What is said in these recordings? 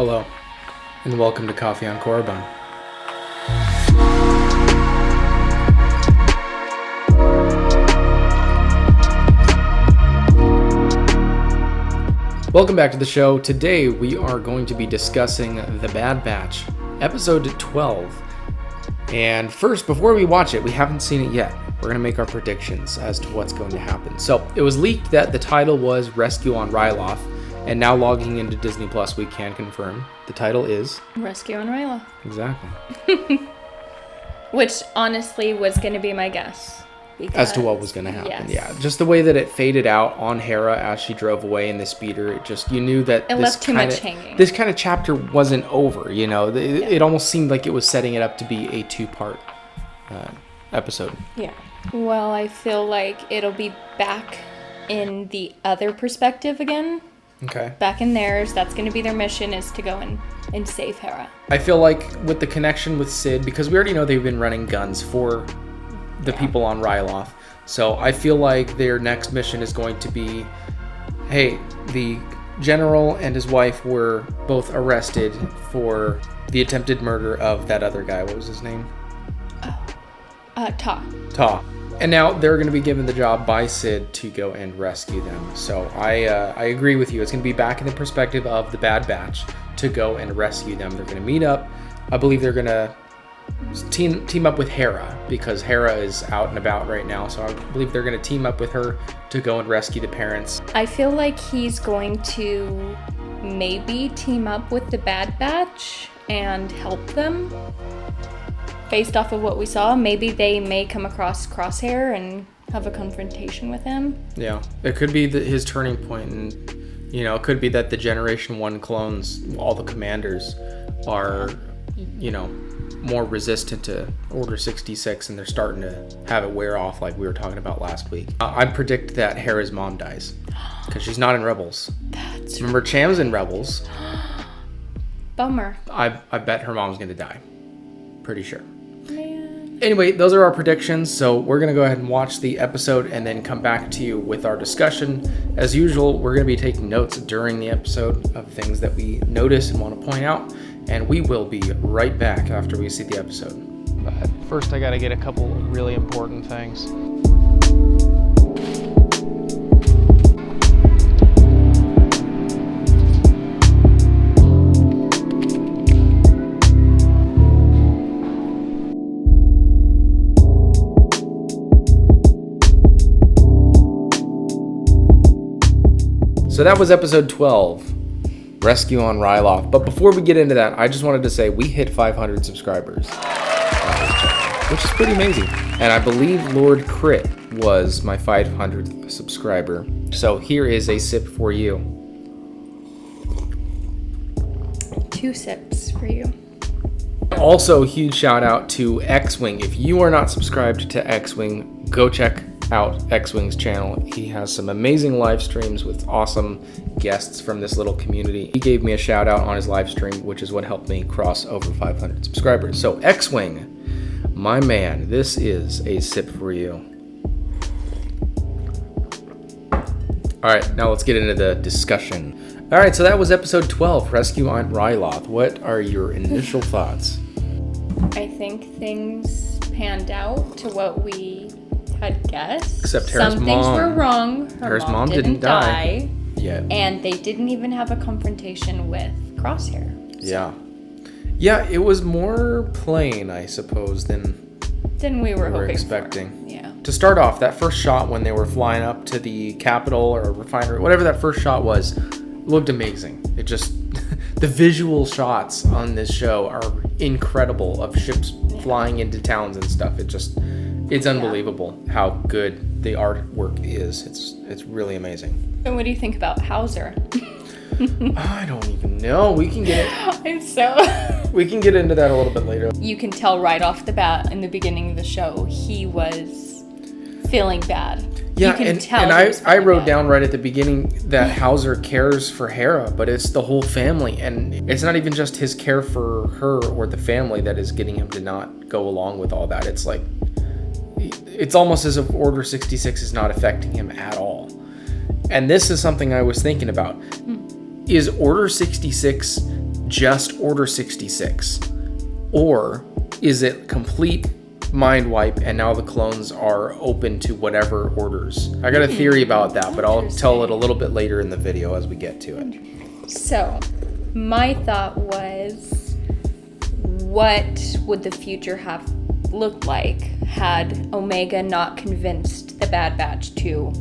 Hello, and welcome to Coffee on Korriban. Welcome back to the show. Today we are going to be discussing The Bad Batch, episode 12. And first, before we watch it, we haven't seen it yet. We're going to make our predictions as to what's going to happen. So, it was leaked that the title was Rescue on Ryloth, and now logging into Disney Plus, we can confirm the title is Rescue on Ryloth. Exactly. Which honestly was going to be my guess. As to what was going to happen. Yes. Yeah, just the way that it faded out on Hera as she drove away in the speeder, it just, you knew that it left too much hanging. This kind of chapter wasn't over, you know. It almost seemed like it was setting it up to be a two-part episode. Yeah. Well, I feel like it'll be back in the other perspective again. Okay. Back in theirs, that's going to be their mission, is to go and save Hera. I feel like with the connection with Sid, because we already know they've been running guns for the people on Ryloth, so I feel like their next mission is going to be, hey, the general and his wife were both arrested for the attempted murder of that other guy. What was his name? Ta. And now they're going to be given the job by Sid to go and rescue them. So I agree with you. It's going to be back in the perspective of the Bad Batch to go and rescue them. They're going to meet up. I believe they're going to team up with Hera, because Hera is out and about right now. So I believe they're going to team up with her to go and rescue the parents. I feel like he's going to maybe team up with the Bad Batch and help them. Based off of what we saw, maybe they may come across Crosshair and have a confrontation with him. Yeah, it could be his turning point, and you know, it could be that the Generation 1 clones, all the commanders, are, you know, more resistant to Order 66, and they're starting to have it wear off, like we were talking about last week. I predict that Hera's mom dies, because she's not in Rebels. Remember, Cham's in Rebels. Bummer. I bet her mom's gonna die. Pretty sure. Man. Anyway, those are our predictions, so we're going to go ahead and watch the episode and then come back to you with our discussion. As usual, we're going to be taking notes during the episode of things that we notice and want to point out, and we will be right back after we see the episode. But first, I got to get a couple really important things. So that was episode 12, Rescue on Ryloth. But before we get into that, I just wanted to say we hit 500 subscribers on this channel, which is pretty amazing. And I believe Lord Crit was my 500th subscriber. So here is a sip for you. 2 sips for you. Also, huge shout out to X-Wing. If you are not subscribed to X-Wing, go check out X-Wing's channel. He has some amazing live streams with awesome guests from this little community. He gave me a shout out on his live stream, which is what helped me cross over 500 subscribers. So X-Wing, my man, this is a sip for you. All right, now let's get into the discussion. All right, so that was episode 12, Rescue on Ryloth. What are your initial thoughts? I think things panned out to what we had guessed. Except Hera's Some mom. things were wrong. Hera's mom didn't die. Yeah. And they didn't even have a confrontation with Crosshair. So. Yeah, it was more plain, I suppose, than we were expecting. For. Yeah. To start off, that first shot when they were flying up to the Capitol or refinery, whatever that first shot was, looked amazing. It just, the visual shots on this show are incredible, of ships flying into towns and stuff. It's unbelievable how good the artwork is. It's really amazing. And what do you think about Hauser? I don't even know. We can get it. We can get into that a little bit later. You can tell right off the bat in the beginning of the show he was feeling bad. Yeah, and I wrote down right at the beginning that Hauser cares for Hera, but it's the whole family, and it's not even just his care for her or the family that is getting him to not go along with all that. It's like, it's almost as if Order 66 is not affecting him at all. And this is something I was thinking about. Is Order 66 just Order 66? Or is it complete mind wipe and now the clones are open to whatever orders? I got a theory about that, but I'll tell it a little bit later in the video as we get to it. So, my thought was, what would the future have looked like had Omega not convinced the Bad Batch to...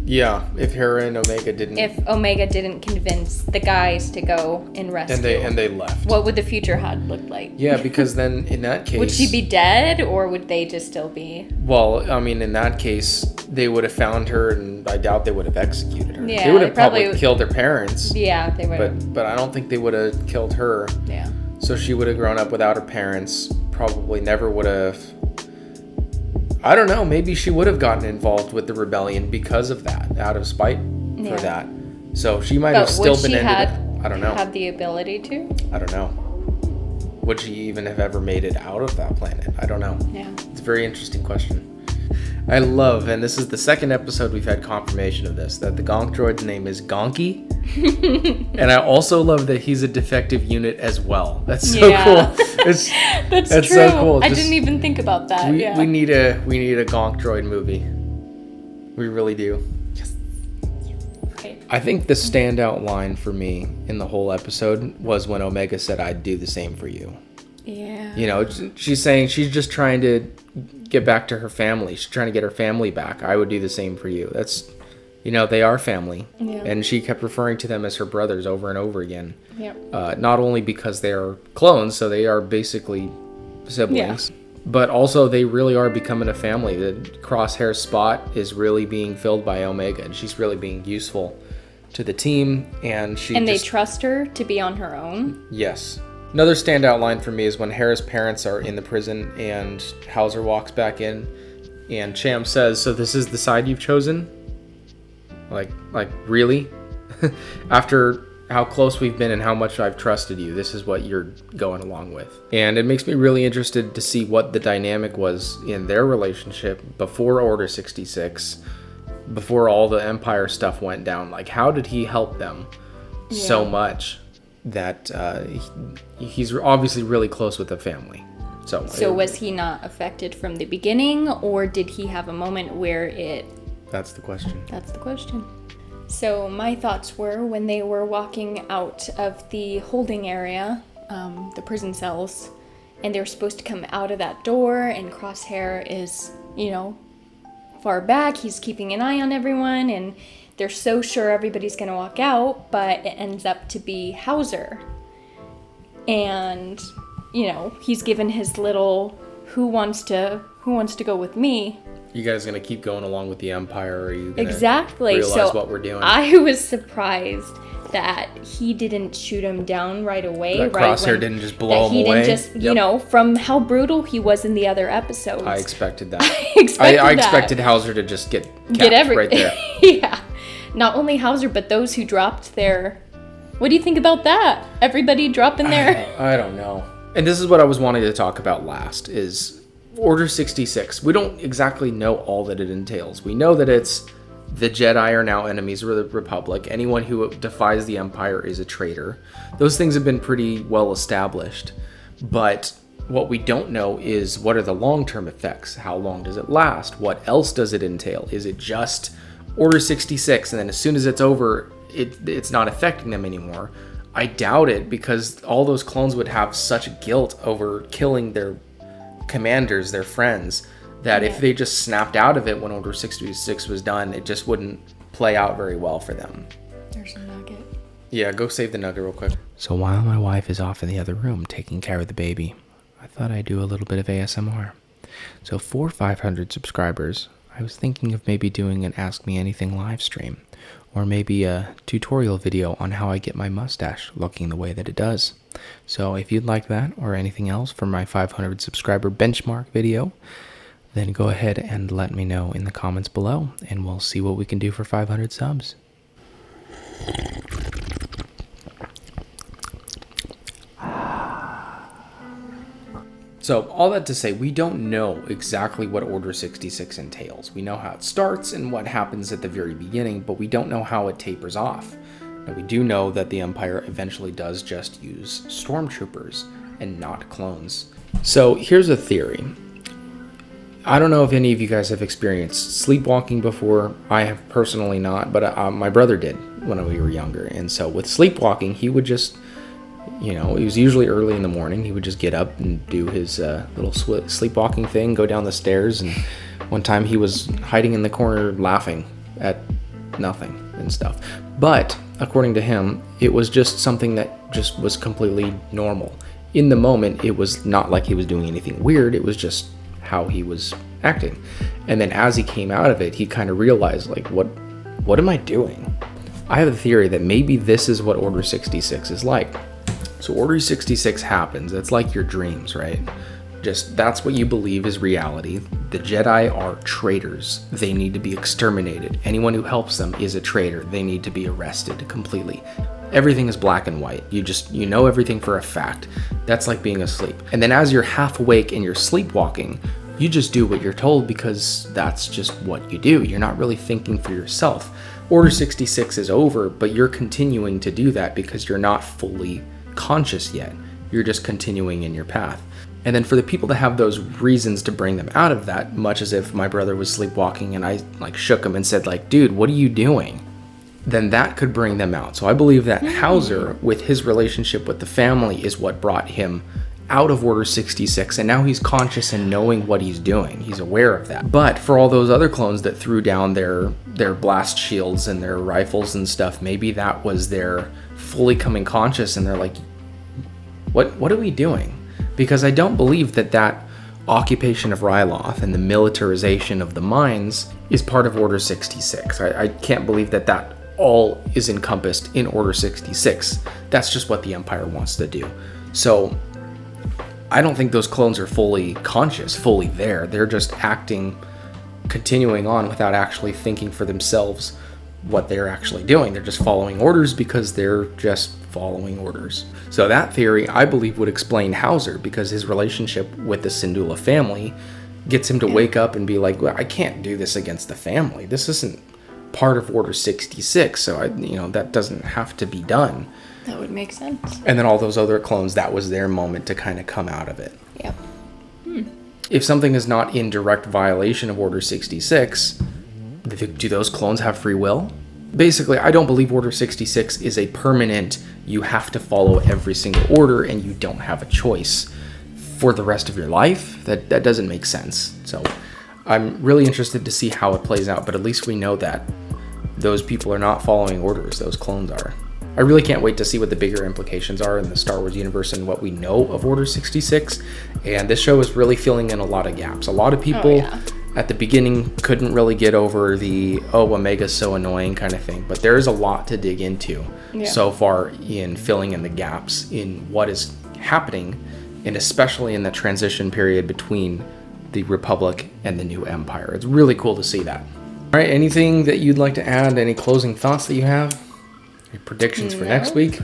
Yeah, if Hera and Omega didn't... If Omega didn't convince the guys to go and rescue. And they left. What would the future had looked like? Yeah, because then in that case... Would she be dead, or would they just still be... Well, I mean, in that case, they would have found her, and I doubt they would have executed her. Yeah, they would have probably probably killed their parents. Yeah, they would have. But I don't think they would have killed her. Yeah. So she would have grown up without her parents, probably never would have... I don't know, maybe she would have gotten involved with the rebellion because of that, out of spite for that. So she might have still been I don't know. Had the ability to? I don't know. Would she even have ever made it out of that planet? I don't know. Yeah. It's a very interesting question. I love, and this is the second episode we've had confirmation of this, that the Gonk droid's name is Gonky. And I also love that he's a defective unit as well. That's so cool. That's true. So cool. I didn't even think about that. We need a Gonk droid movie. We really do. Yes. Okay. I think the standout line for me in the whole episode was when Omega said, "I'd do the same for you." Yeah. You know, she's saying she's just trying to get back to her family. She's trying to get her family back. I would do the same for you. That's, you know, they are family. Yeah. And she kept referring to them as her brothers over and over again. Yep. Not only because they are clones, so they are basically siblings, but also they really are becoming a family. The Crosshair's spot is really being filled by Omega, and she's really being useful to the team. And they trust her to be on her own. Yes. Another standout line for me is when Hera's parents are in the prison and Hauser walks back in and Cham says, "So this is the side you've chosen?" Like really? After how close we've been and how much I've trusted you, this is what you're going along with. And it makes me really interested to see what the dynamic was in their relationship before Order 66, before all the Empire stuff went down. Like, how did he help them so much that he's obviously really close with the family? So was he not affected from the beginning, or did he have a moment where it... That's the question. That's the question. So my thoughts were, when they were walking out of the holding area, the prison cells, and they were supposed to come out of that door, and Crosshair is, you know, far back. He's keeping an eye on everyone, and they're so sure everybody's going to walk out, but it ends up to be Hauser. And, you know, he's given his little, who wants to go with me? You guys gonna keep going along with the Empire, or are you gonna exactly realize what we're doing? I was surprised that he didn't shoot him down right away. That Crosshair didn't just blow him away. Didn't just, you know, from how brutal he was in the other episodes. I expected that. I expected Hauser to just get capped right there. Yeah. Not only Hauser, but those who dropped their... What do you think about that? Everybody dropping their... I don't know. And this is what I was wanting to talk about last, is Order 66. We don't exactly know all that it entails. We know that it's the Jedi are now enemies of the Republic. Anyone who defies the Empire is a traitor. Those things have been pretty well established. But what we don't know is, what are the long-term effects? How long does it last? What else does it entail? Is it just Order 66 and then as soon as it's over, it's not affecting them anymore? I doubt it, because all those clones would have such guilt over killing their commanders, their friends, that if they just snapped out of it when Order 66 was done, it just wouldn't play out very well for them. There's a nugget. Yeah, go save the nugget real quick. So while my wife is off in the other room taking care of the baby, I thought I'd do a little bit of ASMR. So for 500 subscribers, I was thinking of maybe doing an Ask Me Anything live stream, or maybe a tutorial video on how I get my mustache looking the way that it does. So if you'd like that, or anything else for my 500 subscriber benchmark video, then go ahead and let me know in the comments below, and we'll see what we can do for 500 subs. So all that to say, we don't know exactly what Order 66 entails. We know how it starts and what happens at the very beginning, but we don't know how it tapers off. And we do know that the Empire eventually does just use stormtroopers and not clones. So here's a theory. I don't know if any of you guys have experienced sleepwalking before. I have personally not, but my brother did when we were younger. And so with sleepwalking, he would just, it was usually early in the morning. He would just get up and do his little sleepwalking thing, go down the stairs. And one time he was hiding in the corner laughing at nothing and stuff. But according to him, it was just something that just was completely normal. In the moment, it was not like he was doing anything weird. It was just how he was acting. And then as he came out of it, he kind of realized, like, what am I doing? I have a theory that maybe this is what Order 66 is like. So Order 66 happens. It's like your dreams, right? Just that's what you believe is reality. The Jedi are traitors. They need to be exterminated. Anyone who helps them is a traitor. They need to be arrested completely. Everything is black and white. You know everything for a fact. That's like being asleep. And then as you're half awake and you're sleepwalking, you just do what you're told because that's just what you do. You're not really thinking for yourself. Order 66 is over, but you're continuing to do that because you're not fully conscious yet. You're just continuing in your path. And then for the people that have those reasons to bring them out of that, much as if my brother was sleepwalking and I shook him and said dude, what are you doing? Then that could bring them out. So I believe that Hauser, with his relationship with the family, is what brought him out of Order 66, and now he's conscious and knowing what he's doing. He's aware of that. But for all those other clones that threw down their blast shields and their rifles and stuff, maybe that was their fully coming conscious, and they're like, what are we doing? Because I don't believe that occupation of Ryloth and the militarization of the mines is part of Order 66. I can't believe that all is encompassed in Order 66. That's just what the Empire wants to do. So I don't think those clones are fully conscious, fully there. They're just acting, continuing on without actually thinking for themselves what they're actually doing. They're just following orders because they're just following orders. So that theory, I believe, would explain Hauser, because his relationship with the Syndulla family gets him to wake up and be like, well, I can't do this against the family. This isn't part of Order 66, so that doesn't have to be done. That would make sense. And then all those other clones, that was their moment to kind of come out of it. Yep. If something is not in direct violation of Order 66, do those clones have free will? Basically, I don't believe Order 66 is a permanent, you have to follow every single order and you don't have a choice for the rest of your life. That doesn't make sense. So I'm really interested to see how it plays out, but at least we know that those people are not following orders, those clones are. I really can't wait to see what the bigger implications are in the Star Wars universe and what we know of Order 66. And this show is really filling in a lot of gaps. A lot of people at the beginning couldn't really get over the, Omega's so annoying kind of thing. But there is a lot to dig into so far in filling in the gaps in what is happening, and especially in the transition period between the Republic and the new Empire. It's really cool to see that. All right, anything that you'd like to add? Any closing thoughts that you have? Any predictions for next week?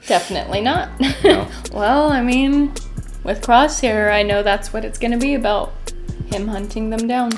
Definitely not. No. Well, I mean, with Crosshair, I know that's what it's going to be about. Him hunting them down.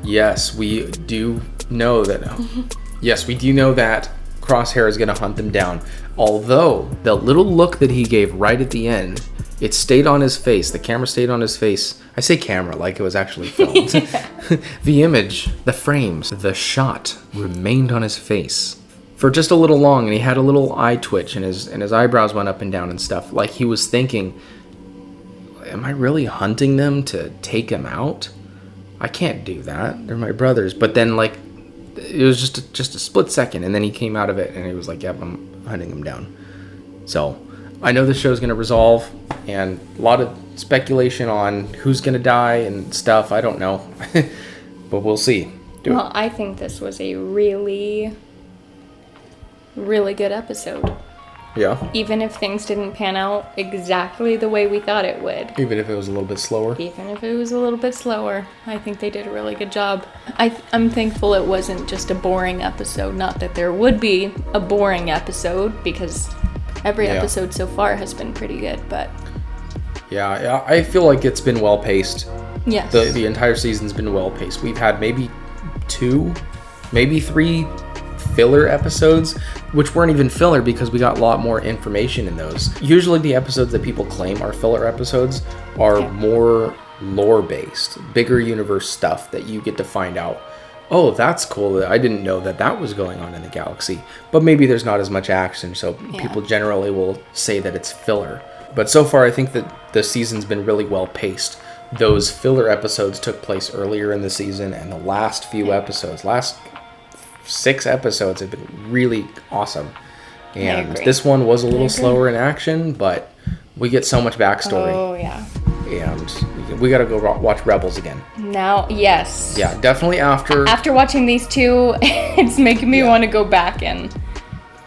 Yes, we do know that. Yes, we do know that Crosshair is going to hunt them down. Although, the little look that he gave right at the end, it stayed on his face. The camera stayed on his face. I say camera like it was actually filmed. The image, the frames, the shot remained on his face for just a little long, and he had a little eye twitch, and his eyebrows went up and down and stuff, like he was thinking, am I really hunting them to take him out? I can't do that. They're my brothers. But then, it was just a split second, and then he came out of it, and he was like, yep, I'm hunting them down. So I know this show's going to resolve, and a lot of speculation on who's going to die and stuff. I don't know. But we'll see. I think this was a really, really good episode. Yeah. Even if things didn't pan out exactly the way we thought it would. Even if it was a little bit slower. Even if it was a little bit slower. I think they did a really good job. I'm thankful it wasn't just a boring episode. Not that there would be a boring episode, because every episode so far has been pretty good, but... Yeah, I feel like it's been well-paced. Yes. The entire season's been well-paced. We've had maybe 2, maybe 3 filler episodes, which weren't even filler because we got a lot more information in those. Usually the episodes that people claim are filler episodes are more lore-based, bigger universe stuff that you get to find out. Oh, that's cool. I didn't know that was going on in the galaxy. But maybe there's not as much action, so people generally will say that it's filler. But so far, I think that the season's been really well paced. Those filler episodes took place earlier in the season, and the last few episodes, last 6 episodes, have been really awesome. And this one was a little slower in action, but we get so much backstory. Oh, yeah. And we gotta go watch Rebels again. Now, yes. Yeah, definitely after watching these two, it's making me want to go back and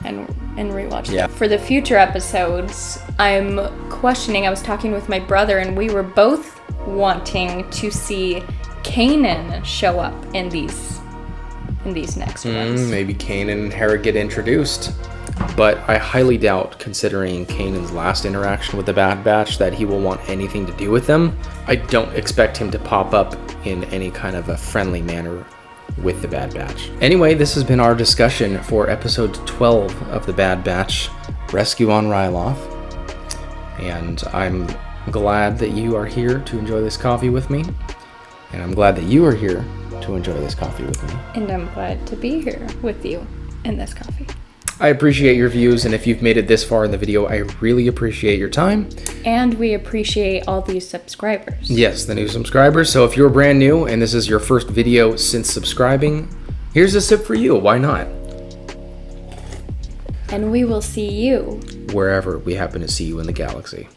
rewatch them. For the future episodes, I'm questioning. I was talking with my brother, and we were both wanting to see Kanan show up in these next ones. Maybe Kanan and Hera get introduced. But I highly doubt, considering Kanan's last interaction with the Bad Batch, that he will want anything to do with them. I don't expect him to pop up in any kind of a friendly manner with the Bad Batch. Anyway, this has been our discussion for episode 12 of the Bad Batch, Rescue on Ryloth. And I'm glad that you are here to enjoy this coffee with me. And I'm glad that you are here to enjoy this coffee with me. And I'm glad to be here with you in this coffee. I appreciate your views, and if you've made it this far in the video, I really appreciate your time. And we appreciate all these subscribers. Yes, the new subscribers. So if you're brand new and this is your first video since subscribing, here's a sip for you. Why not? And we will see you wherever we happen to see you in the galaxy.